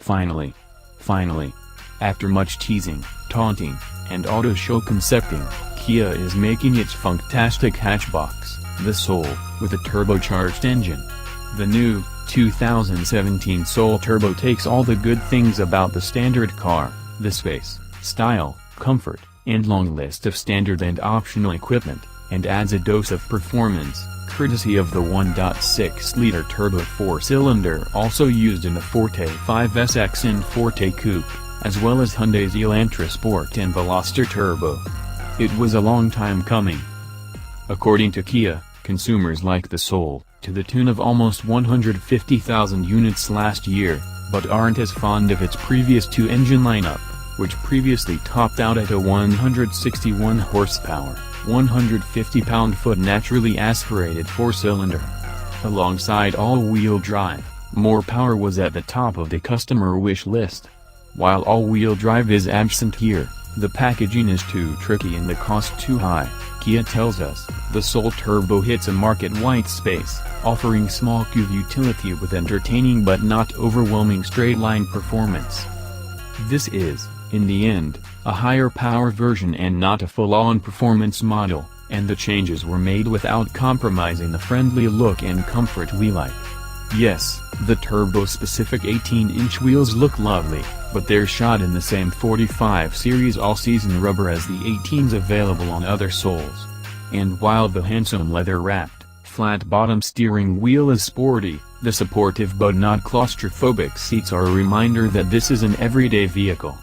Finally, after much teasing, taunting, and auto show concepting, Kia is making its funktastic hatchbox, the Soul, with a turbocharged engine. The new 2017 Soul Turbo takes all the good things about the standard car, the space, style, comfort, and long list of standard and optional equipment, and adds a dose of performance, courtesy of the 1.6-liter turbo 4-cylinder also used in the Forte 5SX and Forte Coupe, as well as Hyundai's Elantra Sport and Veloster Turbo. It was a long time coming. According to Kia, consumers like the Soul, to the tune of almost 150,000 units last year, but aren't as fond of its previous two-engine lineup, which previously topped out at a 161 horsepower, 150 pound-foot naturally aspirated 4-cylinder. Alongside all-wheel drive, more power was at the top of the customer wish list. While all-wheel drive is absent here, the packaging is too tricky and the cost too high, Kia tells us. The Soul Turbo hits a market white space, offering small cube utility with entertaining but not overwhelming straight-line performance. This is, in the end, a higher power version and not a full-on performance model, and the changes were made without compromising the friendly look and comfort we like. Yes, the turbo-specific 18-inch wheels look lovely, but they're shod in the same 45 series all-season rubber as the 18s available on other Souls. And while the handsome leather-wrapped, flat-bottom steering wheel is sporty, the supportive but not claustrophobic seats are a reminder that this is an everyday vehicle.